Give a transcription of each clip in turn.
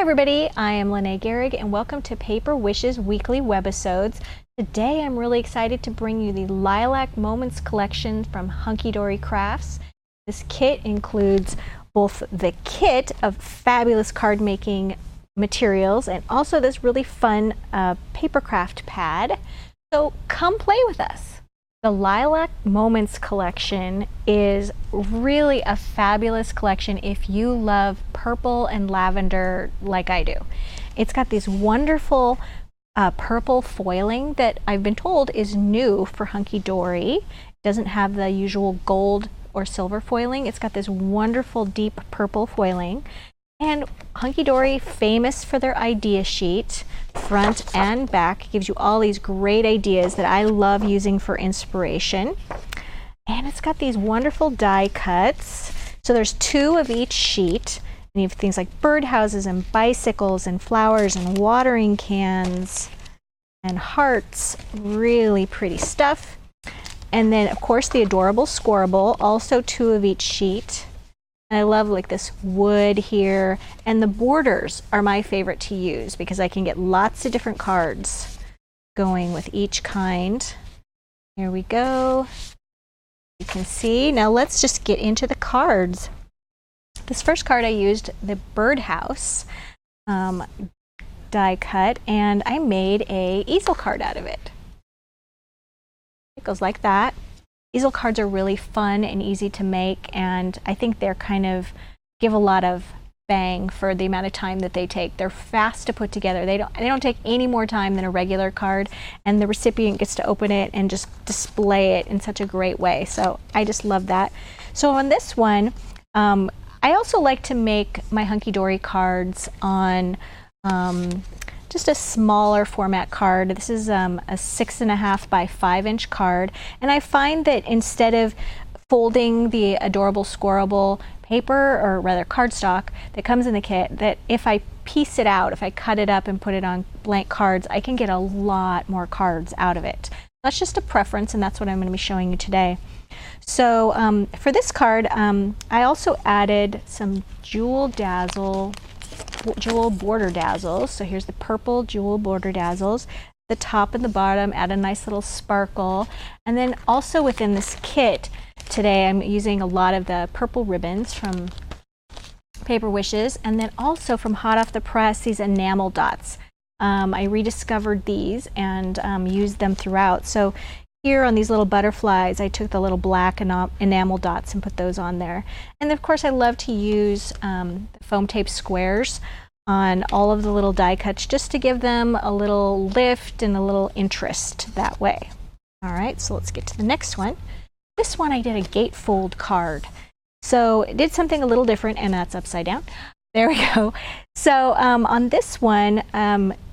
Hi everybody, I am Lene Gehrig and welcome to Paper Wishes Weekly Webisodes. Today I'm really excited to bring you the Lilac Moments collection from Hunkydory Crafts. This kit includes both the kit of fabulous card making materials and also this really fun paper craft pad. So come play with us. The Lilac Moments collection is really a fabulous collection if you love purple and lavender like I do. It's got this wonderful purple foiling that I've been told is new for Hunkydory. It doesn't have the usual gold or silver foiling. It's got this wonderful deep purple foiling. And Hunkydory, famous for their idea sheet, front and back, gives you all these great ideas that I love using for inspiration. And it's got these wonderful die cuts. So there's 2 of each sheet. And you have things like birdhouses and bicycles and flowers and watering cans and hearts. Really pretty stuff. And then, of course, the adorable scorable, also 2 of each sheet. And I love like this wood here, and the borders are my favorite to use because I can get lots of different cards going with each kind. Here we go. You can see. Now let's just get into the cards. This first card I used the birdhouse die cut, and I made a easel card out of it. It goes like that. Easel cards are really fun and easy to make, and I think they're kind of give a lot of bang for the amount of time that they take. They're fast to put together. They don't take any more time than a regular card, and the recipient gets to open it and just display it in such a great way. So I just love that. So on this one, I also like to make my Hunkydory cards on just a smaller format card. This is a 6.5 by 5-inch card, and I find that instead of folding the adorable scorable paper, or rather cardstock that comes in the kit, that if I piece it out, if I cut it up and put it on blank cards, I can get a lot more cards out of it. That's just a preference, and that's what I'm going to be showing you today. So for this card, I also added some jewel border dazzles. So here's the purple jewel border dazzles. The top and the bottom add a nice little sparkle. And then also within this kit today, I'm using a lot of the purple ribbons from Paper Wishes, and then also from hot off the press, these enamel dots. I rediscovered these and used them throughout. So here on these little butterflies, I took the little black enamel dots and put those on there. And of course, I love to use the foam tape squares on all of the little die cuts just to give them a little lift and a little interest that way. All right, so let's get to the next one. This one I did a gatefold card. So it did something a little different, and that's upside down. There we go. So on this one,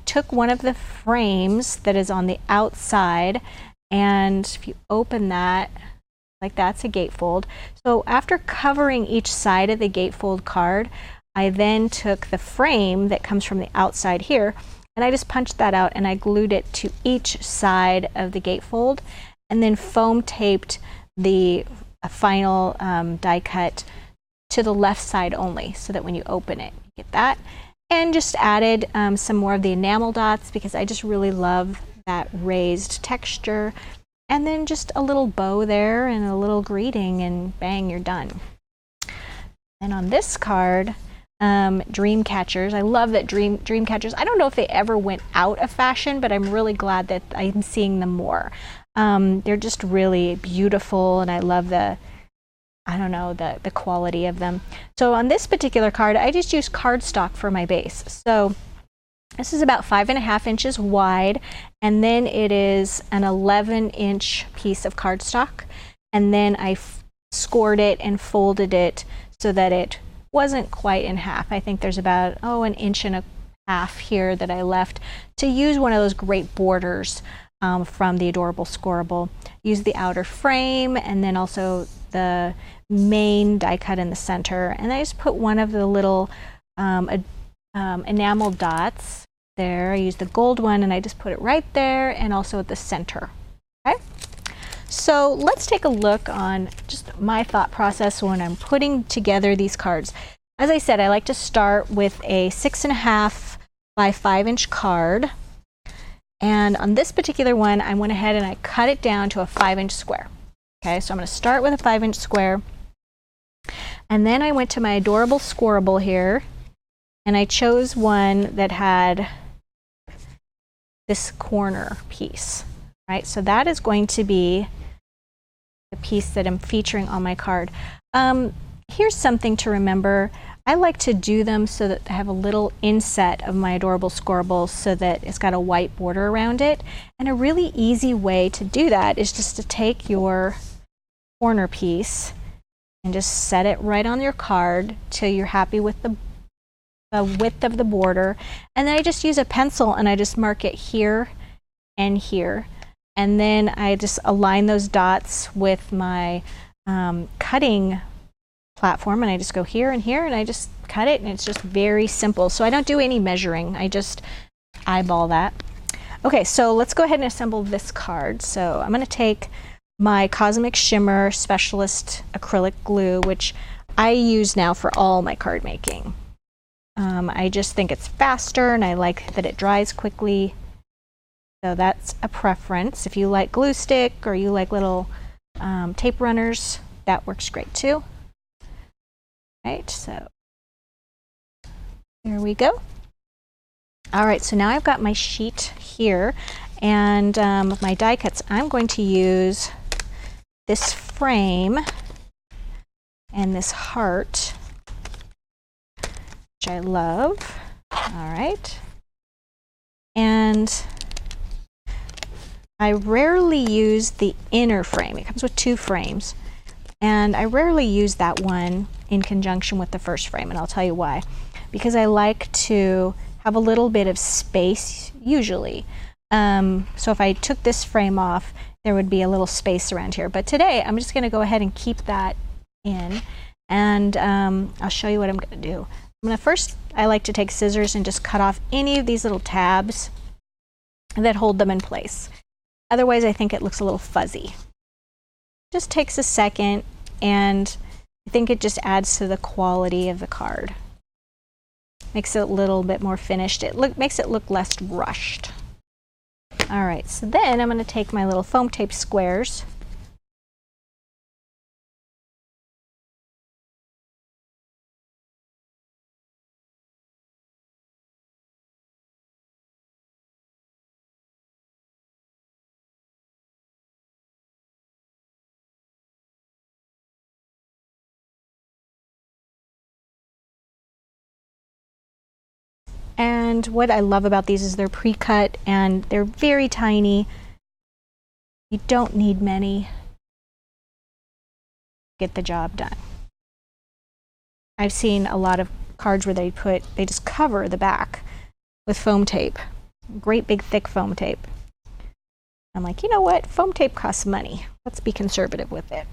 took one of the frames that is on the outside, and if you open that, like that's a gatefold. So after covering each side of the gatefold card, I then took the frame that comes from the outside here, and I just punched that out and I glued it to each side of the gatefold, and then foam taped the final die cut to the left side only, so that when you open it, you get that. And just added some more of the enamel dots because I just really love that raised texture, and then just a little bow there and a little greeting, and bang, you're done. And on this card, dream catchers. I love that dream catchers. I don't know if they ever went out of fashion, but I'm really glad that I'm seeing them more. They're just really beautiful, and I love the quality of them. So on this particular card, I just used cardstock for my base. So this is about 5.5 inches wide, and then it is an 11-inch piece of cardstock, and then I scored it and folded it so that it wasn't quite in half. I think there's about 1.5 inches here that I left to use one of those great borders from the adorable scorable. Use the outer frame, and then also the main die cut in the center, and I just put one of the little enamel dots there. I used the gold one, and I just put it right there and also at the center. Okay, so let's take a look on just my thought process when I'm putting together these cards. As I said, I like to start with a 6.5 by 5-inch card. And on this particular one, I went ahead and I cut it down to a 5-inch square. Okay, so I'm going to start with a 5-inch square. And then I went to my adorable squirrel here, and I chose one that had this corner piece, right? So that is going to be the piece that I'm featuring on my card. Here's something to remember. I like to do them so that I have a little inset of my adorable squirrel so that it's got a white border around it. And a really easy way to do that is just to take your corner piece and just set it right on your card till you're happy with the width of the border. And then I just use a pencil and I just mark it here and here. And then I just align those dots with my cutting platform, and I just go here and here and I just cut it, and it's just very simple. So I don't do any measuring, I just eyeball that. Okay, so let's go ahead and assemble this card. So I'm going to take my Cosmic Shimmer Specialist acrylic glue, which I use now for all my card making. I just think it's faster and I like that it dries quickly. So that's a preference. If you like glue stick or you like little tape runners, that works great too. Right, so here we go. All right, so now I've got my sheet here, and my die cuts, I'm going to use this frame and this heart, which I love. All right, and I rarely use the inner frame. It comes with 2 frames, and I rarely use that one in conjunction with the first frame, and I'll tell you why. Because I like to have a little bit of space, usually. So if I took this frame off, there would be a little space around here. But today, I'm just going to go ahead and keep that in, and I'll show you what I'm going to do. I'm going to first, I like to take scissors and just cut off any of these little tabs that hold them in place. Otherwise, I think it looks a little fuzzy. Just takes a second, and I think it just adds to the quality of the card. Makes it a little bit more finished. It makes it look less rushed. All right, so then I'm going to take my little foam tape squares. And what I love about these is they're pre-cut and they're very tiny. You don't need many to get the job done. I've seen a lot of cards where they just cover the back with foam tape, great big thick foam tape. I'm like, you know what? Foam tape costs money. Let's be conservative with it.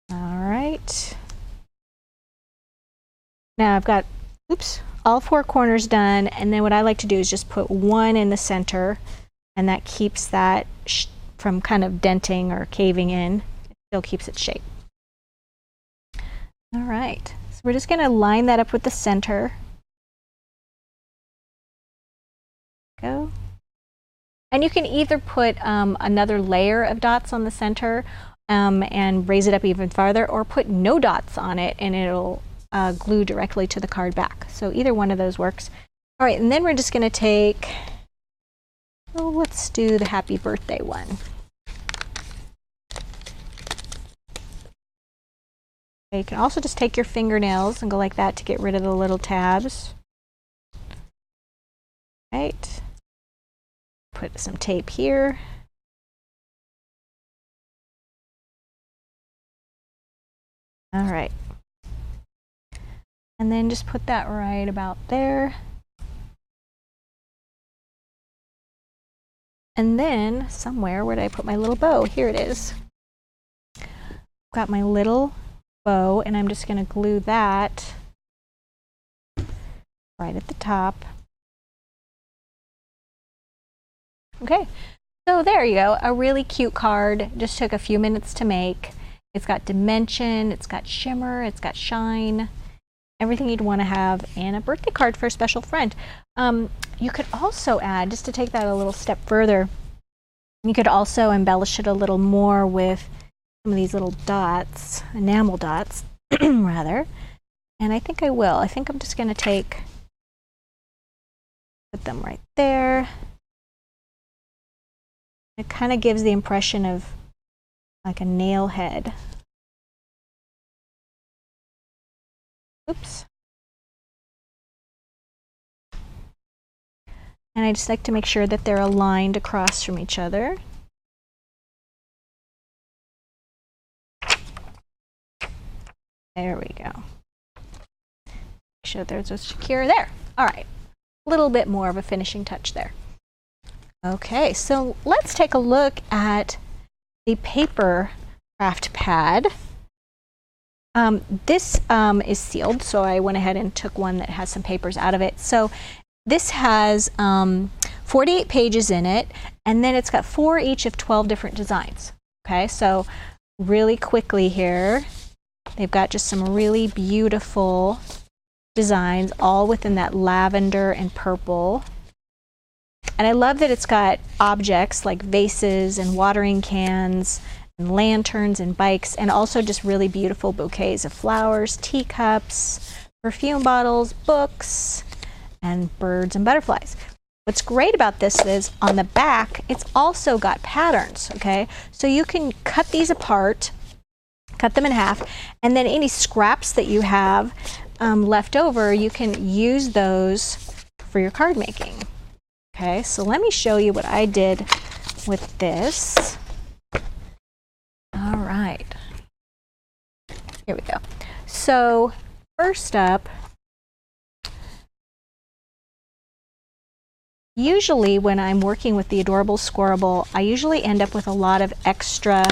All right. Now I've got, all 4 corners done, and then what I like to do is just put one in the center, and that keeps that from kind of denting or caving in. It still keeps its shape. All right, so we're just going to line that up with the center. Go. And you can either put another layer of dots on the center and raise it up even farther, or put no dots on it and it'll glue directly to the card back. So either one of those works. All right, and then we're just going to take, let's do the happy birthday one. You can also just take your fingernails and go like that to get rid of the little tabs. Right. Put some tape here. All right. And then just put that right about there. And then somewhere, where did I put my little bow? Here it is. Got my little bow, and I'm just going to glue that right at the top. Okay, So there you go, a really cute card. Just took a few minutes to make. It's got dimension, it's got shimmer, it's got shine, everything you'd want to have in a birthday card for a special friend. You could also add, just to take that a little step further, you could also embellish it a little more with some of these little dots, enamel dots, rather. And I think I will. I think I'm just going to put them right there. It kind of gives the impression of like a nail head. Oops. And I just like to make sure that they're aligned across from each other. There we go. Make sure there's a secure there. All right, a little bit more of a finishing touch there. Okay, so let's take a look at the paper craft pad. This is sealed, so I went ahead and took one that has some papers out of it. So this has 48 pages in it, and then it's got 4 each of 12 different designs. Okay, so really quickly here, they've got just some really beautiful designs, all within that lavender and purple. And I love that it's got objects like vases and watering cans and lanterns and bikes, and also just really beautiful bouquets of flowers, teacups, perfume bottles, books, and birds and butterflies. What's great about this is on the back, it's also got patterns, okay? So you can cut these apart, cut them in half, and then any scraps that you have left over, you can use those for your card making. Okay, so let me show you what I did with this. All right, here we go. So first up, usually when I'm working with the Adorable Squirrable, I usually end up with a lot of extra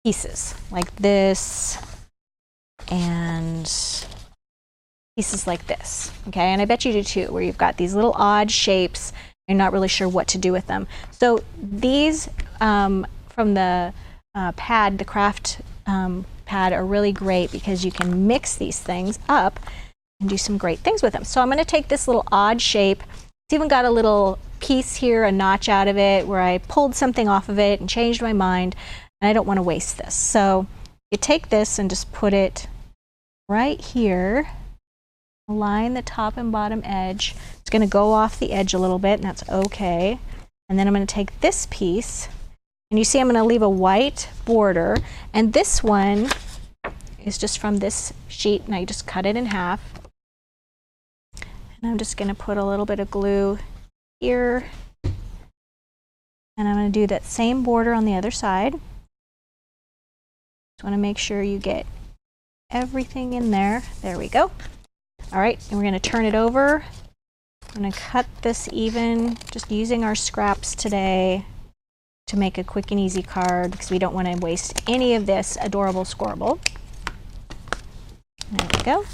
pieces like this and pieces like this, okay? And I bet you do too, where you've got these little odd shapes, you're not really sure what to do with them. So these from the pad, the craft pad, are really great because you can mix these things up and do some great things with them. So I'm going to take this little odd shape. It's even got a little piece here, a notch out of it, where I pulled something off of it and changed my mind, and I don't want to waste this. So you take this and just put it right here. Align the top and bottom edge. It's going to go off the edge a little bit, and that's okay. And then I'm going to take this piece, and you see I'm going to leave a white border, and this one is just from this sheet, and I just cut it in half. And I'm just going to put a little bit of glue here, and I'm going to do that same border on the other side. Just want to make sure you get everything in there. There we go. All right, and we're going to turn it over. I'm going to cut this even, just using our scraps today to make a quick and easy card because we don't want to waste any of this Adorable Squirrable. There we go.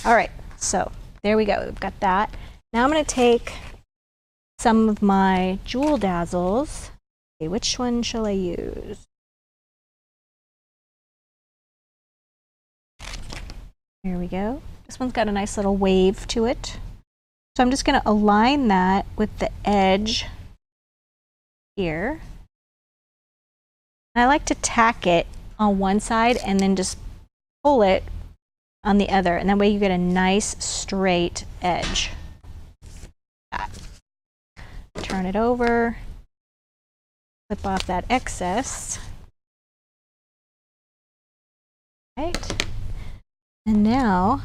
All right, so there we go. We've got that. Now I'm going to take some of my Jewel Dazzles. Okay, which one shall I use? Here we go. This one's got a nice little wave to it. So I'm just going to align that with the edge here. And I like to tack it on one side and then just pull it on the other, and that way you get a nice straight edge. Turn it over, clip off that excess. Right. And now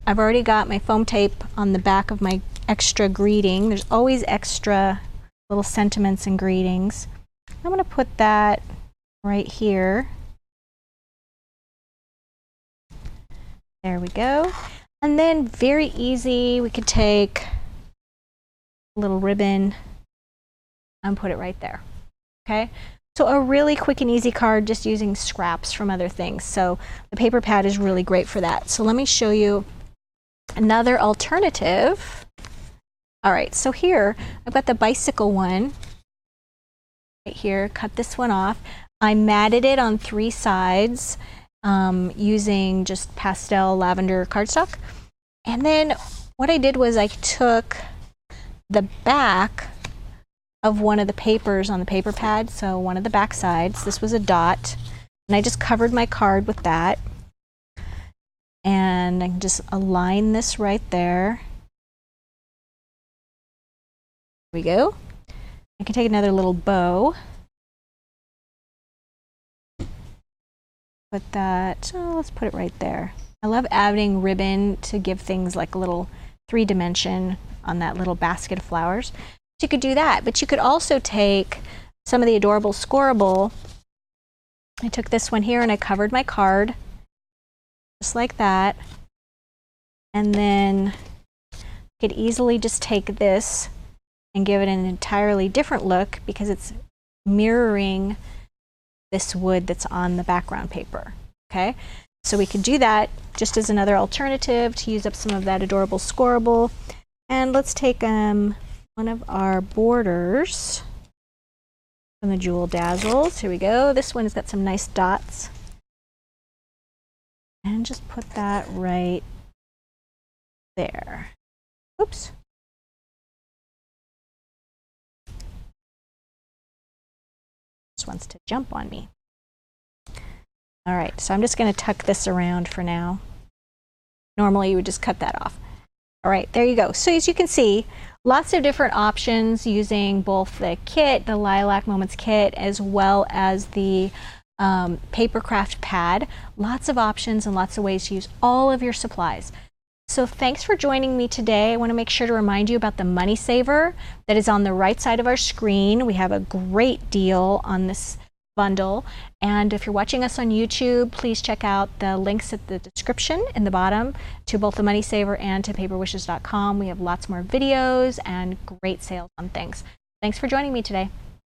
I've already got my foam tape on the back of my extra greeting. There's always extra little sentiments and greetings. I'm going to put that right here. There we go. And then very easy, we could take a little ribbon and put it right there. Okay? So a really quick and easy card just using scraps from other things. So the paper pad is really great for that. So let me show you another alternative All right, so here I've got the bicycle one right here. Cut this one off. I matted it on 3 sides using just pastel lavender cardstock. And then what I did was I took the back of one of the papers on the paper pad, so one of the back sides. This was a dot, and I just covered my card with that. And I can just align this right there. There we go. I can take another little bow. Put that, oh, let's put it right there. I love adding ribbon to give things like a little 3-dimension on that little basket of flowers. So you could do that, but you could also take some of the adorable Scoreable. I took this one here and I covered my card just like that. And then you could easily just take this and give it an entirely different look because it's mirroring this wood that's on the background paper. Okay, so we could do that just as another alternative to use up some of that adorable Scoreable. And let's take one of our borders from the Jewel Dazzles. Here we go. This one's got some nice dots. And just put that right there. Oops. This wants to jump on me. All right, so I'm just going to tuck this around for now. Normally you would just cut that off. All right, there you go. So as you can see, lots of different options using both the kit, the Lilac Moments kit, as well as the paper craft pad. Lots of options and lots of ways to use all of your supplies. So thanks for joining me today. I want to make sure to remind you about the Money Saver that is on the right side of our screen. We have a great deal on this bundle. And if you're watching us on YouTube, please check out the links at the description in the bottom to both the Money Saver and to paperwishes.com. We have lots more videos and great sales on things. Thanks for joining me today.